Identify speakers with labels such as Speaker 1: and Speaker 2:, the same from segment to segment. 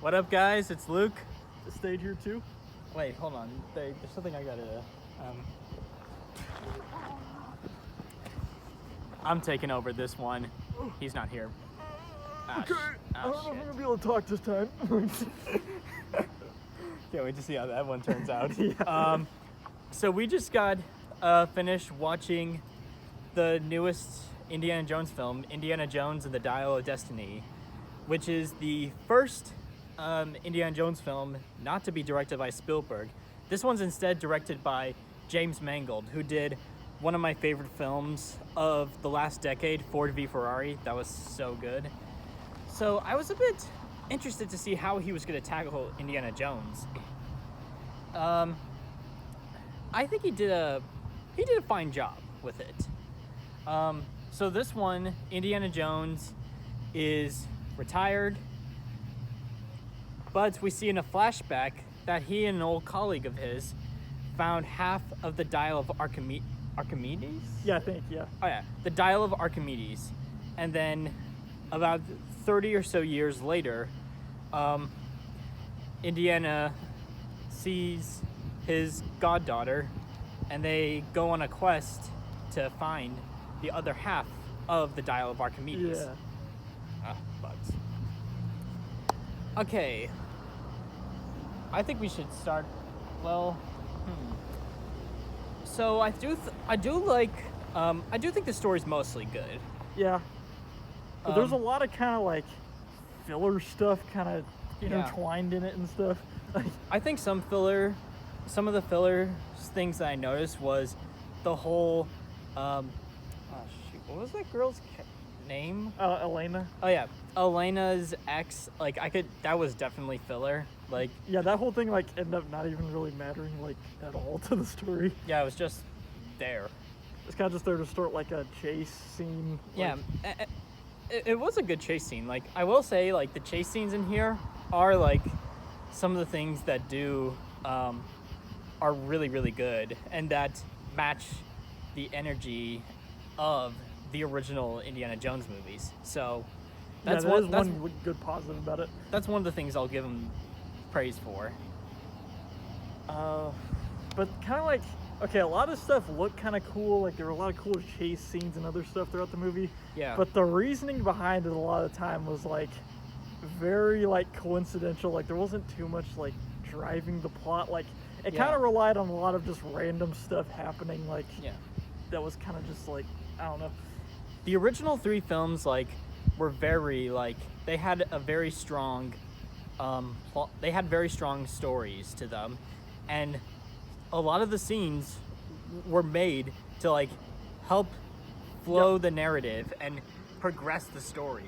Speaker 1: What up, guys? It's Luke.
Speaker 2: The stage here too.
Speaker 1: Wait, hold on. There's something I gotta. I'm taking over this one. He's not here.
Speaker 2: Okay. I don't know if I'm gonna be able to talk this time.
Speaker 1: Can't wait to see how that one turns out.
Speaker 2: Yeah.
Speaker 1: So we just got finished watching the newest Indiana Jones film, Indiana Jones and the Dial of Destiny, which is the first Indiana Jones film not to be directed by Spielberg. This one's instead directed by James Mangold, who did one of my favorite films of the last decade, Ford v Ferrari. That was so good. So I was a bit interested to see how he was going to tackle Indiana Jones. I think he did a fine job with it. So this one, Indiana Jones is retired, but we see in a flashback that he and an old colleague of his found half of the Dial of Archimedes?
Speaker 2: Yeah, I think, yeah.
Speaker 1: Oh yeah, the Dial of Archimedes. And then about 30 or so years later, Indiana sees his goddaughter, and they go on a quest to find the other half of the Dial of Archimedes.
Speaker 2: Yeah.
Speaker 1: Bugs. Okay. I think we should start. Well, So I do think the story's mostly good.
Speaker 2: Yeah. But there's a lot of kind of like filler stuff kind of intertwined in it and stuff.
Speaker 1: I think some of the filler things that I noticed was the whole, what was that girl's name?
Speaker 2: Elena.
Speaker 1: Oh yeah, Elena's ex. That was definitely filler.
Speaker 2: Yeah, that whole thing ended up not even really mattering at all to the story.
Speaker 1: Yeah, it was just there.
Speaker 2: It's kind of just there to start a chase scene.
Speaker 1: Yeah, it was a good chase scene. I will say, the chase scenes in here are some of the things that do are really, really good, and that match the energy of the original Indiana Jones movies. So that's
Speaker 2: one good positive about it.
Speaker 1: That's one of the things I'll give him praise for.
Speaker 2: But kind of okay, a lot of stuff looked kind of cool. There were a lot of cool chase scenes and other stuff throughout the movie.
Speaker 1: Yeah.
Speaker 2: But the reasoning behind it a lot of the time was very coincidental. There wasn't too much driving the plot. It kind of relied on a lot of just random stuff happening. That was kind of just I don't know.
Speaker 1: The original three films were very they had a very strong plot. They had very strong stories to them, and a lot of the scenes were made to help flow the narrative and progress the story.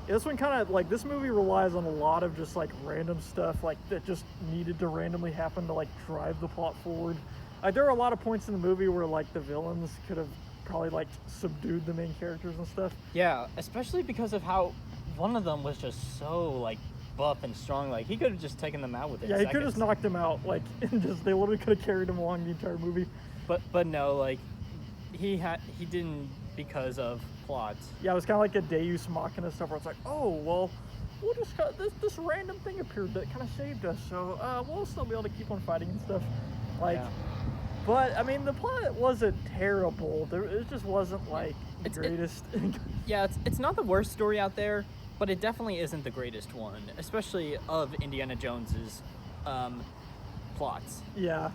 Speaker 2: Yeah, this one kind of this movie relies on a lot of just random stuff that just needed to randomly happen to drive the plot forward. There are a lot of points in the movie where the villains could have probably subdued the main characters and stuff.
Speaker 1: Yeah, especially because of how one of them was just so buff and strong. He could have just taken them out within
Speaker 2: seconds. He could have just knocked them out. And just they literally could have carried him along the entire movie.
Speaker 1: But no, he didn't because of plot.
Speaker 2: Yeah, it was kind of a Deus Machina stuff where it's oh well, we'll just this random thing appeared that kind of saved us, so we'll still be able to keep on fighting and stuff.
Speaker 1: Yeah.
Speaker 2: But I mean, the plot wasn't terrible. It just wasn't the greatest.
Speaker 1: Yeah, it's not the worst story out there, but it definitely isn't the greatest one, especially of Indiana Jones's plots.
Speaker 2: Yeah.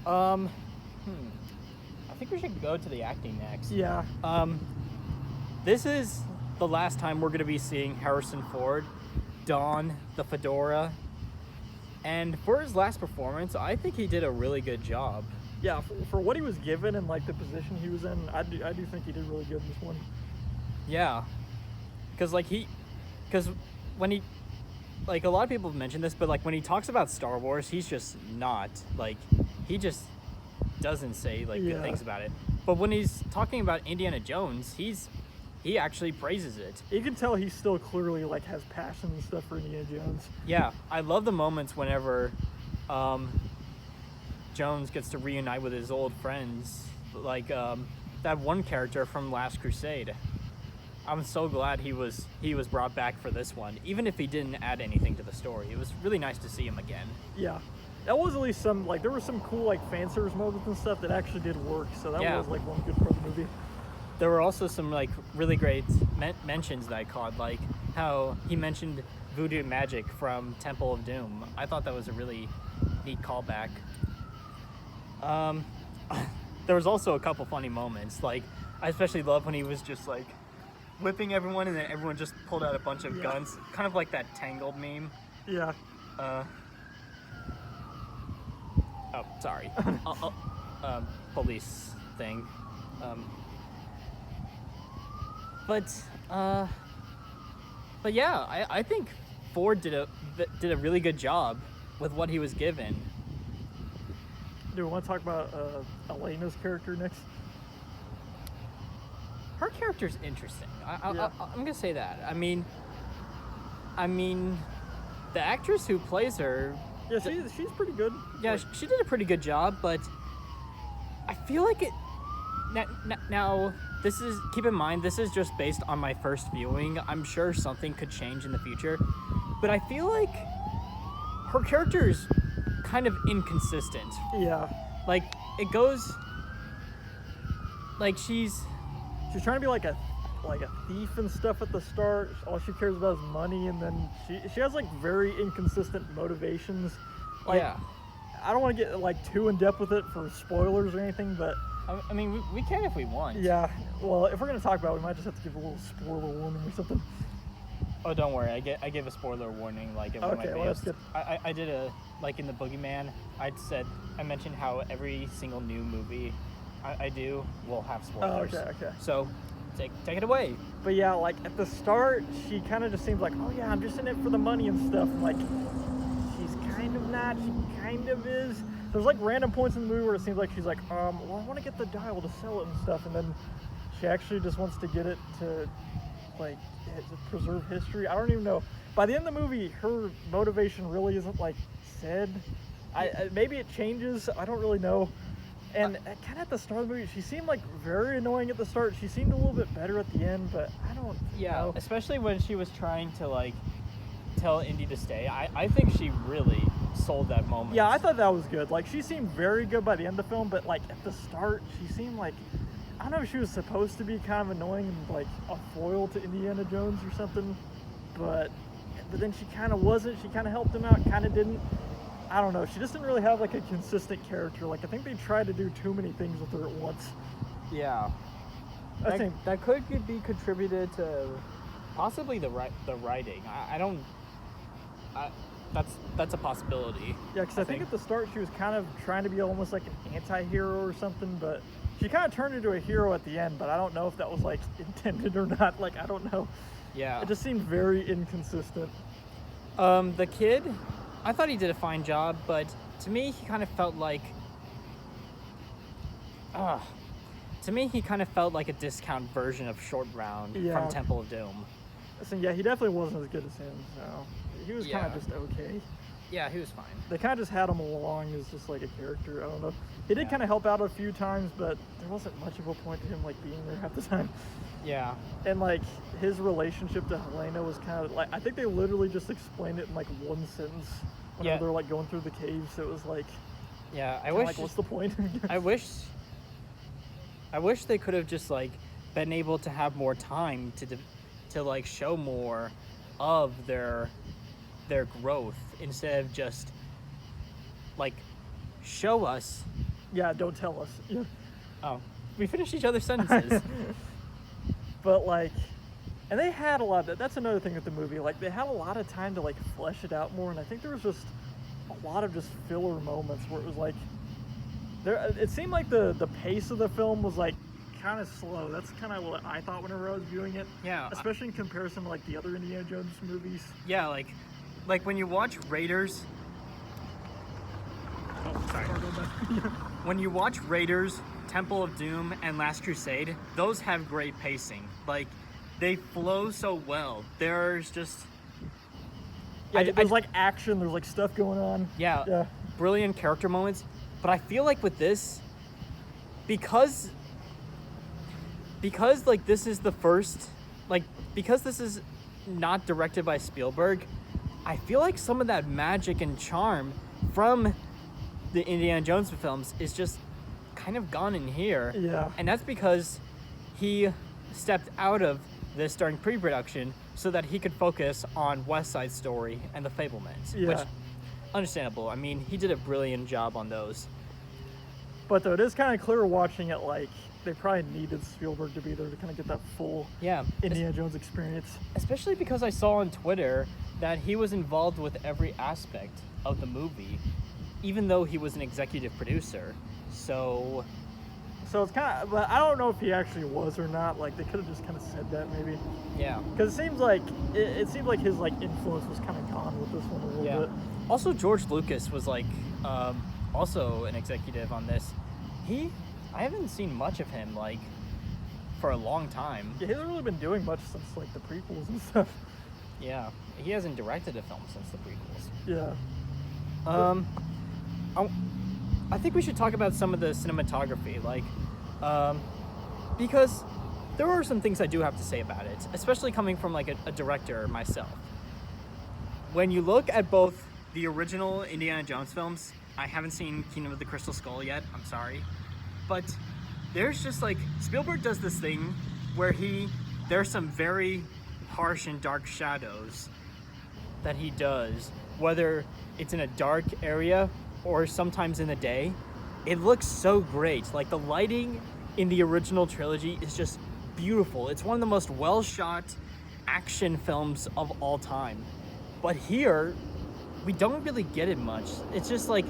Speaker 1: I think we should go to the acting next.
Speaker 2: Yeah.
Speaker 1: This is the last time we're going to be seeing Harrison Ford don the fedora, and for his last performance, I think he did a really good job.
Speaker 2: Yeah, for what he was given and the position he was in, I do think he did really good in this one.
Speaker 1: Yeah, because when he a lot of people have mentioned this, but when he talks about Star Wars, he's just not he just doesn't say good things about it. But when he's talking about Indiana Jones, he actually praises it.
Speaker 2: You can tell he still clearly has passion and stuff for Indiana Jones.
Speaker 1: Yeah, I love the moments whenever Jones gets to reunite with his old friends, that one character from Last Crusade. I'm so glad he was brought back for this one, even if he didn't add anything to the story. It was really nice to see him again.
Speaker 2: Yeah. That was at least some, like, there were some cool, like, fan service moments and stuff that actually did work, so that was, like, one good part of the movie.
Speaker 1: There were also some, like, really great mentions that I caught, like how he mentioned voodoo magic from Temple of Doom. I thought that was a really neat callback. There was also a couple funny moments, like, I especially love when he was just, like, whipping everyone, and then everyone just pulled out a bunch of guns, kind of like that Tangled meme.
Speaker 2: Yeah.
Speaker 1: Oh, sorry. Police thing. But yeah, I think Ford did a really good job with what he was given.
Speaker 2: Do we want to talk about Elena's character next?
Speaker 1: Her character's interesting. I'm gonna say that. I mean, the actress who plays her.
Speaker 2: Yeah, she's pretty good.
Speaker 1: Yeah, she did a pretty good job, but I feel like it. Now, this is, keep in mind, this is just based on my first viewing. I'm sure something could change in the future, but I feel like her character is kind of inconsistent.
Speaker 2: Yeah.
Speaker 1: Like, it goes, like, she's
Speaker 2: trying to be like a thief and stuff at the start. All she cares about is money, and then she has like very inconsistent motivations. Like,
Speaker 1: yeah.
Speaker 2: I don't want to get like too in depth with it for spoilers or anything, but
Speaker 1: I mean, we can if we want.
Speaker 2: Yeah. Well, if we're gonna talk about it, we might just have to give a little spoiler warning or something.
Speaker 1: Oh, don't worry. I gave a spoiler warning like in one of my videos.
Speaker 2: That's good.
Speaker 1: I did a, like in the Boogeyman, I mentioned how every single new movie I do will have spoilers.
Speaker 2: Oh, okay.
Speaker 1: So take it away.
Speaker 2: But yeah, like at the start, she kind of just seems like, oh yeah, I'm just in it for the money and stuff. And like, she's kind of not. She kind of is. There's like random points in the movie where it seems like she's like, well, I want to get the dial to sell it and stuff, and then she actually just wants to get it to, like, to preserve history. I don't even know. By the end of the movie, her motivation really isn't like said. Maybe it changes. I don't really know. And kind of at the start of the movie, she seemed like very annoying at the start. She seemed a little bit better at the end, but I don't know.
Speaker 1: Especially when she was trying to like tell Indy to stay. I think she really sold that moment.
Speaker 2: Yeah, I thought that was good. Like, she seemed very good by the end of the film, but like at the start, she seemed like, I don't know if she was supposed to be kind of annoying and like a foil to Indiana Jones or something, but then she kind of wasn't. She kind of helped him out, kind of didn't. I don't know. She just didn't really have like a consistent character. Like, I think they tried to do too many things with her at once.
Speaker 1: Yeah. That could be contributed to possibly the writing. That's a possibility.
Speaker 2: Yeah, because I think at the start she was kind of trying to be almost like an anti-hero or something, but she kind of turned into a hero at the end, but I don't know if that was like intended or not. Like, I don't know.
Speaker 1: Yeah.
Speaker 2: It just seemed very inconsistent.
Speaker 1: The kid, I thought he did a fine job, but to me he kind of felt like a discount version of Short Round from Temple of Doom.
Speaker 2: So, yeah, he definitely wasn't as good as him, so he was kind of just okay.
Speaker 1: Yeah, he was fine.
Speaker 2: They kind of just had him along as just like a character. I don't know. He did kind of help out a few times, but there wasn't much of a point to him like being there half the time.
Speaker 1: Yeah.
Speaker 2: And like his relationship to Helena was kind of like, I think they literally just explained it in like one sentence whenever they're like going through the caves. So it was like,
Speaker 1: I wish.
Speaker 2: Like, what's the point?
Speaker 1: I wish they could have just like been able to have more time to like show more of their growth instead of just like show us.
Speaker 2: Yeah, don't tell us. Yeah.
Speaker 1: Oh, we finished each other's sentences.
Speaker 2: But like, and they had a lot of, that's another thing with the movie, like they had a lot of time to like flesh it out more, and I think there was just a lot of just filler moments where it was like, it seemed like the pace of the film was like kind of slow. That's kind of what I thought whenever I was viewing it.
Speaker 1: Yeah.
Speaker 2: Especially in comparison to like the other Indiana Jones movies.
Speaker 1: Yeah, like when you watch Raiders. Oh, sorry. When you watch Raiders, Temple of Doom, and Last Crusade, those have great pacing. Like, they flow so well. There's just...
Speaker 2: Yeah, there's like action, there's like stuff going on.
Speaker 1: Yeah. Brilliant character moments. But I feel like with this, because like this is the first like, because this is not directed by Spielberg, I feel like some of that magic and charm from the Indiana Jones films is just kind of gone in here.
Speaker 2: Yeah.
Speaker 1: And that's because he stepped out of this during pre-production so that he could focus on West Side Story and The Fabelmans,
Speaker 2: Yeah.
Speaker 1: which, understandable. I mean, he did a brilliant job on those.
Speaker 2: But though it is kind of clear watching it, like, they probably needed Spielberg to be there to kind of get that full
Speaker 1: Yeah.
Speaker 2: Indiana Jones experience.
Speaker 1: Especially because I saw on Twitter that he was involved with every aspect of the movie, even though he was an executive producer. So,
Speaker 2: So it's kind of, but I don't know if he actually was or not. Like, they could have just kind of said that maybe.
Speaker 1: yeah.
Speaker 2: Because it seems like, it seemed like his, like, influence was kind of gone with this one a little
Speaker 1: Yeah.
Speaker 2: bit.
Speaker 1: Also, George Lucas was like, also an executive on this. I haven't seen much of him like for a long time.
Speaker 2: Yeah, he hasn't really been doing much since, like, the prequels and stuff.
Speaker 1: Yeah, he hasn't directed a film since the prequels.
Speaker 2: Yeah.
Speaker 1: I think we should talk about some of the cinematography, like, because there are some things I do have to say about it, especially coming from like a director myself. When you look at both the original Indiana Jones films, I haven't seen Kingdom of the Crystal Skull yet, I'm sorry, but there's just like, Spielberg does this thing where there's some very harsh and dark shadows that he does, whether it's in a dark area or sometimes in the day. It looks so great. Like, the lighting in the original trilogy is just beautiful. It's one of the most well-shot action films of all time. But here, we don't really get it much. It's just like,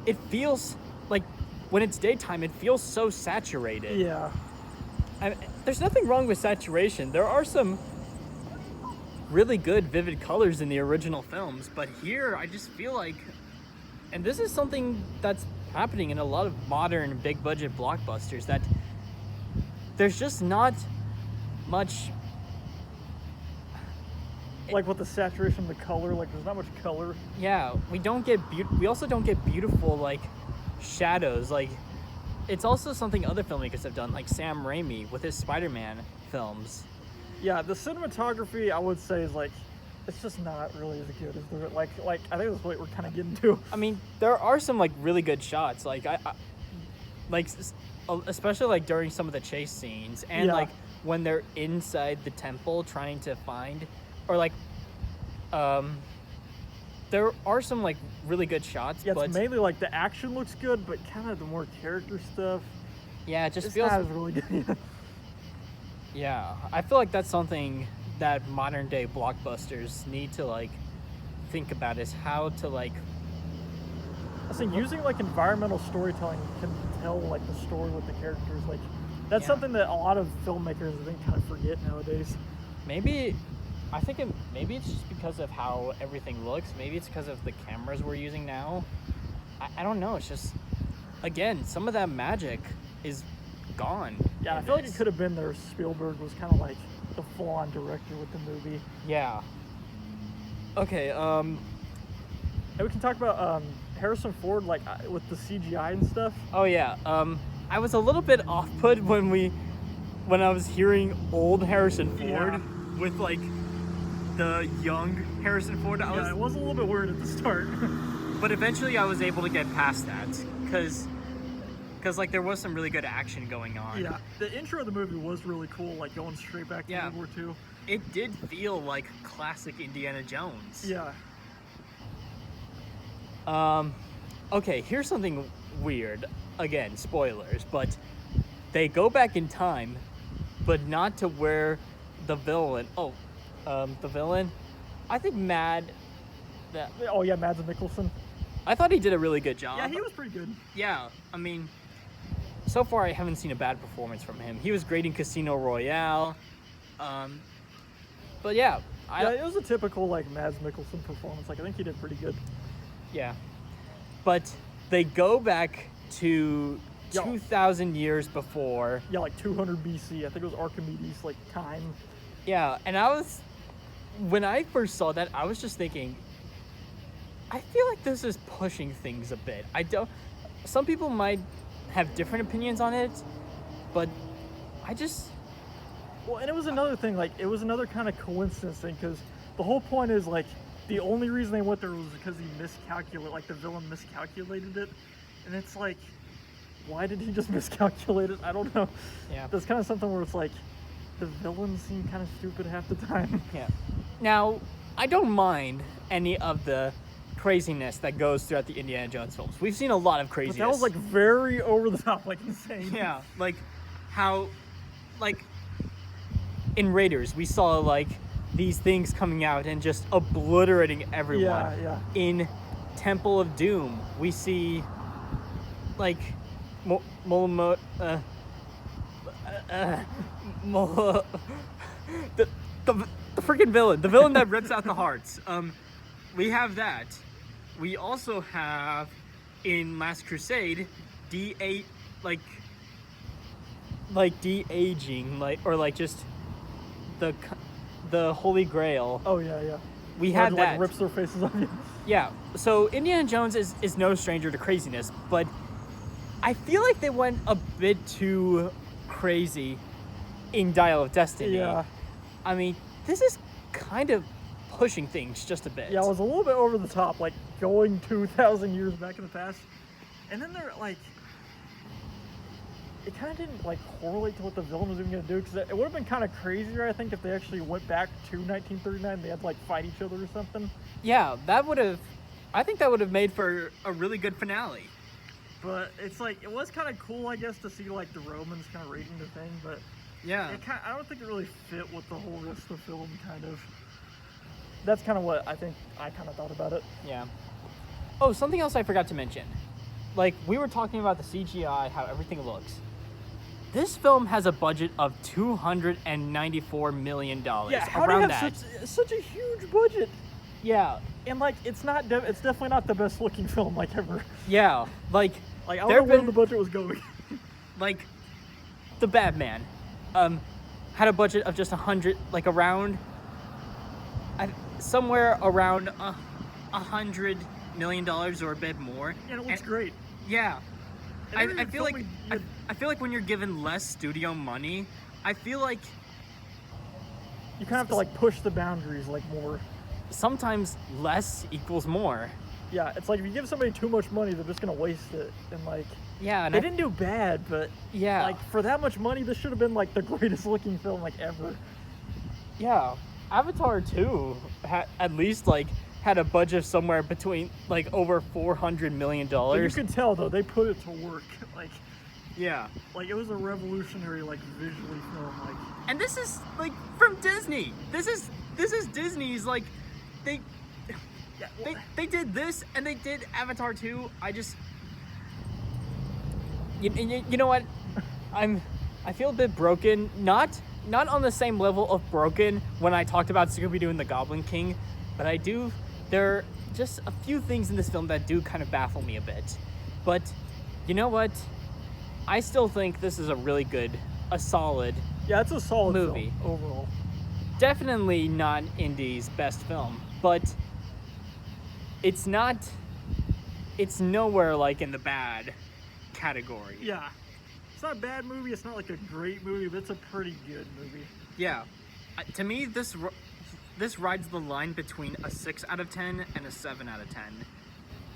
Speaker 1: it feels like when it's daytime, it feels so saturated.
Speaker 2: Yeah.
Speaker 1: There's nothing wrong with saturation. There are some really good vivid colors in the original films, but here I just feel like, and this is something that's happening in a lot of modern big budget blockbusters, that there's just not much,
Speaker 2: Like, with the saturation of the color, like, there's not much color.
Speaker 1: yeah, we also don't get beautiful like shadows. Like, it's also something other filmmakers have done, like Sam Raimi with his Spider-Man films.
Speaker 2: Yeah, the cinematography, I would say, is like, it's just not really as good as the, like I think that's what we're kind of getting to.
Speaker 1: I mean, there are some like really good shots, like especially like during some of the chase scenes, and
Speaker 2: Yeah.
Speaker 1: like when they're inside the temple trying to find, or like, there are some like really good shots.
Speaker 2: Yeah,
Speaker 1: but
Speaker 2: it's mainly like the action looks good, but kind of the more character stuff,
Speaker 1: yeah, it just
Speaker 2: it's
Speaker 1: feels.
Speaker 2: not as really good.
Speaker 1: Yeah, I feel like that's something that modern day blockbusters need to like think about, is how to like.
Speaker 2: I think using like environmental storytelling can tell like the story with the characters. Like, that's
Speaker 1: Yeah.
Speaker 2: something that a lot of filmmakers, I think, kind of forget nowadays.
Speaker 1: Maybe it's just because of how everything looks. Maybe it's because of the cameras we're using now. I don't know. It's just, again, some of that magic is gone.
Speaker 2: Yeah, I
Speaker 1: in
Speaker 2: feel like
Speaker 1: this.
Speaker 2: it could have been there. Spielberg was kind of like the full-on director with the movie.
Speaker 1: Yeah. Okay.
Speaker 2: And we can talk about Harrison Ford, like with the CGI and stuff.
Speaker 1: Oh yeah. I was a little bit off-put when I was hearing old Harrison Ford
Speaker 2: Yeah.
Speaker 1: with like the young Harrison Ford.
Speaker 2: Yeah, it was a little bit weird at the start.
Speaker 1: But eventually I was able to get past that because like there was some really good action going on.
Speaker 2: Yeah, the intro of the movie was really cool, like going straight back to
Speaker 1: Yeah.
Speaker 2: World War II.
Speaker 1: It did feel like classic Indiana Jones.
Speaker 2: Yeah.
Speaker 1: Okay, here's something weird. Again, spoilers, but they go back in time, but not to where the villain. The villain. I think
Speaker 2: Oh yeah, Mads Mikkelsen.
Speaker 1: I thought he did a really good job.
Speaker 2: Yeah, he was pretty good.
Speaker 1: Yeah, I mean, so far I haven't seen a bad performance from him. He was great in Casino Royale. But yeah,
Speaker 2: Yeah, it was a typical like Mads Mikkelsen performance. Like, I think he did pretty good.
Speaker 1: yeah. But they go back to
Speaker 2: Yeah.
Speaker 1: 2,000 years before.
Speaker 2: Yeah, like 200 BC. I think it was Archimedes like time.
Speaker 1: Yeah, and when I first saw that, I was just thinking, I feel like this is pushing things a bit. Some people might have different opinions on it, but
Speaker 2: Well, and it was another thing, like, it was another kind of coincidence thing, because the whole point is, like, the only reason they went there was because he miscalculated, like, the villain miscalculated it. And it's like, why did he just miscalculate it? I don't know.
Speaker 1: Yeah.
Speaker 2: There's kind of something where it's like, the villains seem kind of stupid half the time.
Speaker 1: Yeah. Now, I don't mind any of the craziness that goes throughout the Indiana Jones films. We've seen a lot of craziness.
Speaker 2: But that was, like, very over the top, like, insane.
Speaker 1: Yeah, like how, like, in Raiders, we saw, like, these things coming out and just obliterating everyone.
Speaker 2: Yeah.
Speaker 1: In Temple of Doom, we see, like, the freaking villain, the villain that rips out the hearts. We have that. We also have in Last Crusade, de-aging, or like just the Holy Grail.
Speaker 2: Oh yeah.
Speaker 1: We had
Speaker 2: that.
Speaker 1: that.
Speaker 2: Like, rips their faces off you.
Speaker 1: Yeah. So Indiana Jones is no stranger to craziness, but I feel like they went a bit too crazy in Dial of Destiny.
Speaker 2: Yeah.
Speaker 1: I mean, this is kind of pushing things just a bit.
Speaker 2: Yeah, it was a little bit over the top, like going 2,000 years back in the past. And then they're like, it kind of didn't like correlate to what the villain was even going to do, because it would have been kind of crazier, I think, if they actually went back to 1939. They had to like fight each other or something.
Speaker 1: Yeah, I think that would have made for a really good finale.
Speaker 2: But it's like, it was kind of cool, I guess, to see like the Romans kind of raiding the thing, but
Speaker 1: yeah,
Speaker 2: I don't think it really fit with the whole rest of the film, kind of. That's kind of what I think I kind of thought about it.
Speaker 1: Yeah. Oh, something else I forgot to mention. Like, we were talking about the CGI, how everything looks. This film has a budget of $294 million.
Speaker 2: Yeah, how do you have such a huge budget?
Speaker 1: Yeah.
Speaker 2: And like, it's definitely not the best looking film like ever.
Speaker 1: Yeah, like
Speaker 2: I don't know where the budget was going.
Speaker 1: Like, the Batman, had a budget of just somewhere around $100 million or a bit more.
Speaker 2: Yeah, it looks great.
Speaker 1: Yeah, I feel like when you're given less studio money, I feel like
Speaker 2: you kind of have to like push the boundaries like more.
Speaker 1: Sometimes less equals more.
Speaker 2: Yeah, it's like if you give somebody too much money, they're just gonna waste it. And like,
Speaker 1: yeah, and
Speaker 2: they didn't do bad, but
Speaker 1: yeah,
Speaker 2: like for that much money, this should have been like the greatest looking film like ever.
Speaker 1: Yeah, Avatar 2 at least like had a budget of somewhere between like over $400 million.
Speaker 2: But you can tell though, they put it to work. Like,
Speaker 1: yeah,
Speaker 2: like it was a revolutionary like visually film. Like,
Speaker 1: and this is like from Disney. This is Disney's like they did this and they did Avatar 2. You know what? I feel a bit broken. Not on the same level of broken when I talked about Scooby-Doo and the Goblin King, but there are just a few things in this film that do kind of baffle me a bit. But you know what? I still think this is a solid
Speaker 2: yeah, it's a solid
Speaker 1: movie
Speaker 2: film overall.
Speaker 1: Definitely not Indy's best film, but it's nowhere like in the bad category.
Speaker 2: Yeah. It's not a bad movie, it's not like a great movie, but it's a pretty good movie.
Speaker 1: Yeah. To me, this rides the line between a 6 out of 10 and a 7 out of 10.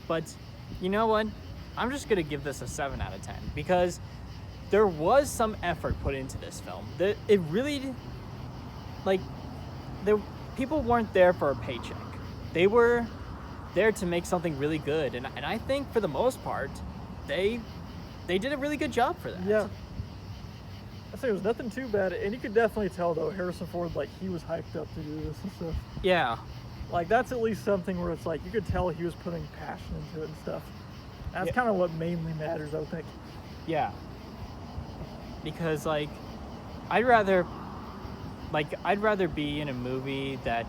Speaker 1: But you know what? I'm just going to give this a 7 out of 10 because there was some effort put into this film. It really, like, people weren't there for a paycheck. They were there to make something really good. And I think for the most part, they did a really good job for that.
Speaker 2: Yeah. I'd say it was nothing too bad, and you could definitely tell though Harrison Ford, like, he was hyped up to do this and stuff.
Speaker 1: Yeah.
Speaker 2: Like, that's at least something where it's like you could tell he was putting passion into it and stuff. That's kind of what mainly matters, I would think.
Speaker 1: Yeah. Because like, I'd rather be in a movie that,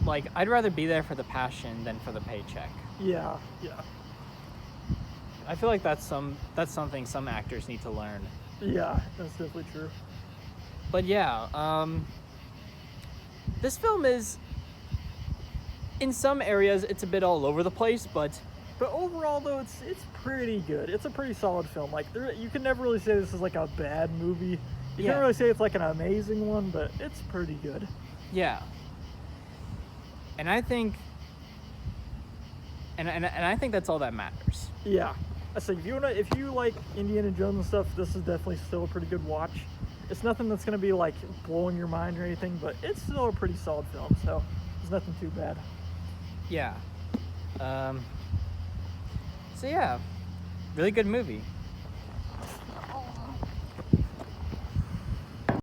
Speaker 1: like, I'd rather be there for the passion than for the paycheck.
Speaker 2: Yeah.
Speaker 1: I feel like that's something some actors need to learn.
Speaker 2: Yeah, that's definitely true.
Speaker 1: But yeah, this film is, in some areas, it's a bit all over the place, but
Speaker 2: overall though, it's pretty good. It's a pretty solid film. Like, you can never really say this is like a bad movie. You
Speaker 1: Yeah.
Speaker 2: can't really say it's like an amazing one, but it's pretty good.
Speaker 1: Yeah. And I think and I think that's all that matters.
Speaker 2: Yeah. I say if you like Indiana Jones and stuff, this is definitely still a pretty good watch. It's nothing that's gonna be like blowing your mind or anything, but it's still a pretty solid film, so there's nothing too bad.
Speaker 1: Yeah. So yeah, really good movie.